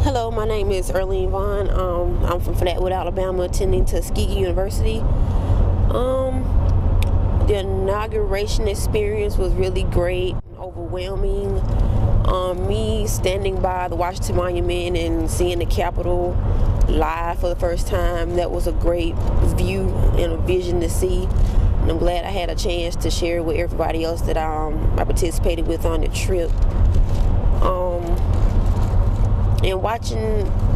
Hello, my name is Earlene Vaughn. I'm from Flatwood, Alabama, attending Tuskegee University. The inauguration experience was really great and overwhelming. Me standing by the Washington Monument and seeing the Capitol live for the first time, that was a great view and a vision to see. And I'm glad I had a chance to share with everybody else that I participated with on the trip. And watching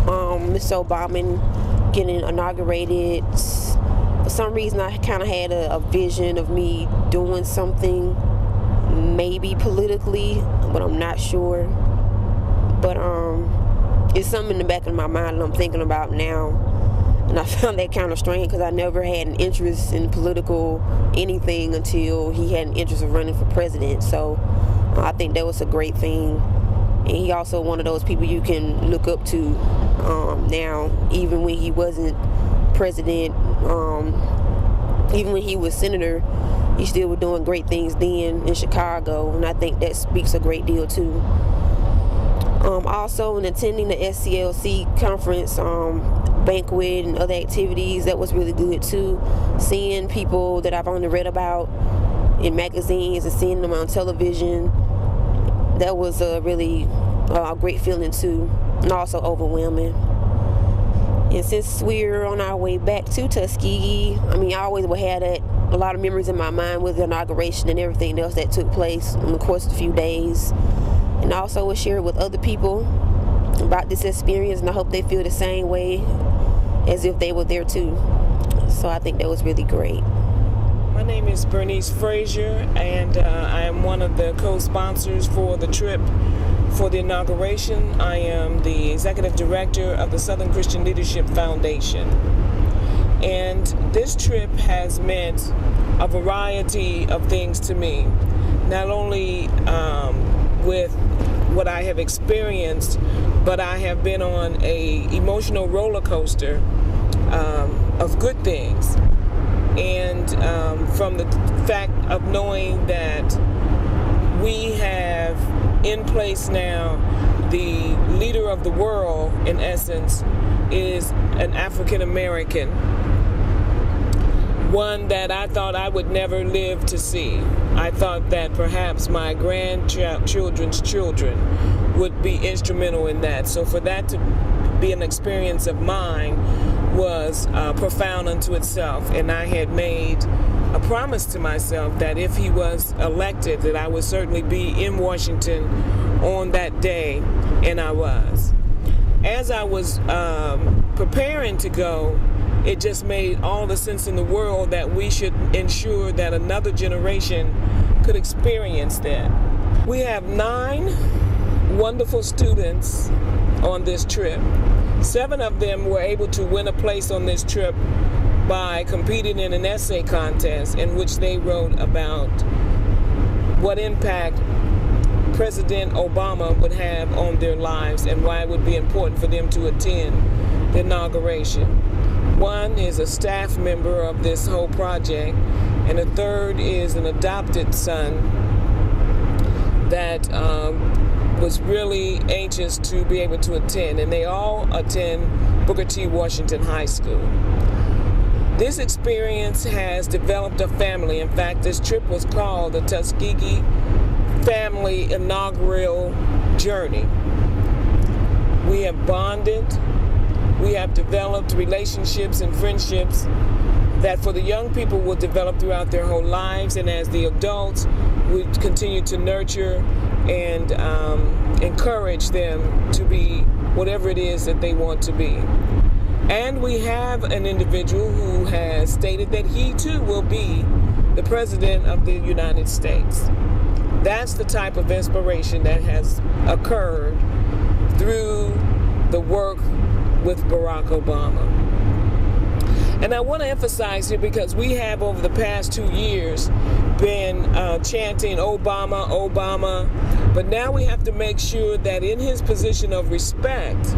Mr. Obama getting inaugurated, for some reason I kind of had a vision of me doing something, maybe politically, but I'm not sure. But it's something in the back of my mind that I'm thinking about now. And I found that kind of strange because I never had an interest in political anything until he had an interest of running for president. So I think that was a great thing. And he also one of those people you can look up to now, even when he wasn't president, even when he was senator, he still was doing great things then in Chicago, and I think that speaks a great deal too. Also, in attending the SCLC conference banquet and other activities, that was really good too. Seeing people that I've only read about in magazines and seeing them on television, that was a really great feeling too, and also overwhelming. And since we're on our way back to Tuskegee, I always had a lot of memories in my mind with the inauguration and everything else that took place in the course of a few days. And I also will share with other people about this experience, and I hope they feel the same way as if they were there too. So I think that was really great. My name is Bernice Frazier, and I am one of the co-sponsors for the trip for the inauguration. I am the executive director of the Southern Christian Leadership Foundation. And this trip has meant a variety of things to me, not only with what I have experienced, but I have been on an emotional roller coaster of good things. And from the fact of knowing that we have in place now the leader of the world, in essence, is an African American, one that I thought I would never live to see. I thought that perhaps my grandchildren's children would be instrumental in that. So for that to be an experience of mine was profound unto itself, and I had made a promise to myself that if he was elected, that I would certainly be in Washington on that day, and I was. As I was preparing to go, it just made all the sense in the world that we should ensure that another generation could experience that. We have 9 wonderful students on this trip. 7 of them were able to win a place on this trip by competing in an essay contest in which they wrote about what impact President Obama would have on their lives and why it would be important for them to attend the inauguration. One is a staff member of this whole project, and a third is an adopted son that was really anxious to be able to attend, and they all attend Booker T. Washington High School. This experience has developed a family. In fact, this trip was called the Tuskegee Family Inaugural Journey. We have bonded, we have developed relationships and friendships that for the young people will develop throughout their whole lives, and as the adults, we continue to nurture and encourage them to be whatever it is that they want to be. And we have an individual who has stated that he too will be the President of the United States. That's the type of inspiration that has occurred through the work with Barack Obama. And I want to emphasize here, because we have over the past 2 years been chanting Obama, Obama, but now we have to make sure that in his position of respect,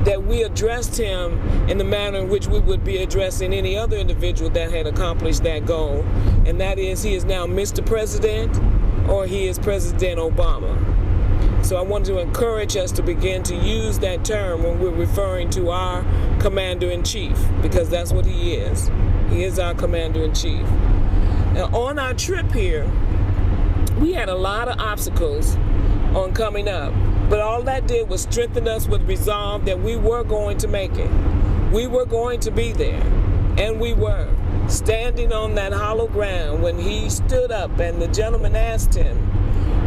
that we addressed him in the manner in which we would be addressing any other individual that had accomplished that goal, and that is he is now Mr. President or he is President Obama. So I wanted to encourage us to begin to use that term when we're referring to our Commander-in-Chief, because that's what he is. He is our Commander-in-Chief. Now, on our trip here, we had a lot of obstacles on coming up, but all that did was strengthen us with resolve that we were going to make it. We were going to be there, and we were. Standing on that hollow ground when he stood up and the gentleman asked him,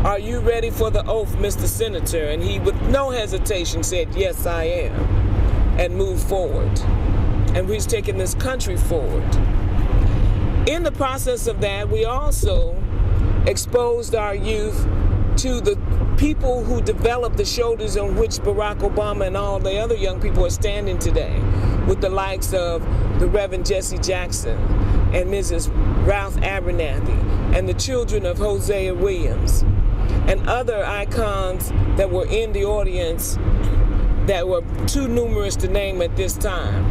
"Are you ready for the oath, Mr. Senator?" And he, with no hesitation, said, "Yes, I am," and moved forward. And we've taken this country forward. In the process of that, we also exposed our youth to the people who developed the shoulders on which Barack Obama and all the other young people are standing today, with the likes of the Reverend Jesse Jackson and Mrs. Ralph Abernathy and the children of Hosea Williams and other icons that were in the audience that were too numerous to name at this time.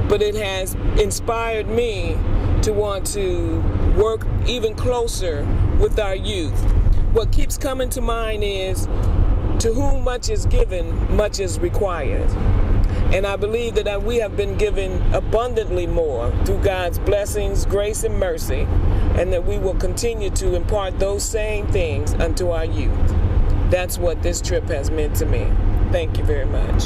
But it has inspired me to want to work even closer with our youth. What keeps coming to mind is, to whom much is given, much is required. And I believe that we have been given abundantly more through God's blessings, grace, and mercy, and that we will continue to impart those same things unto our youth. That's what this trip has meant to me. Thank you very much.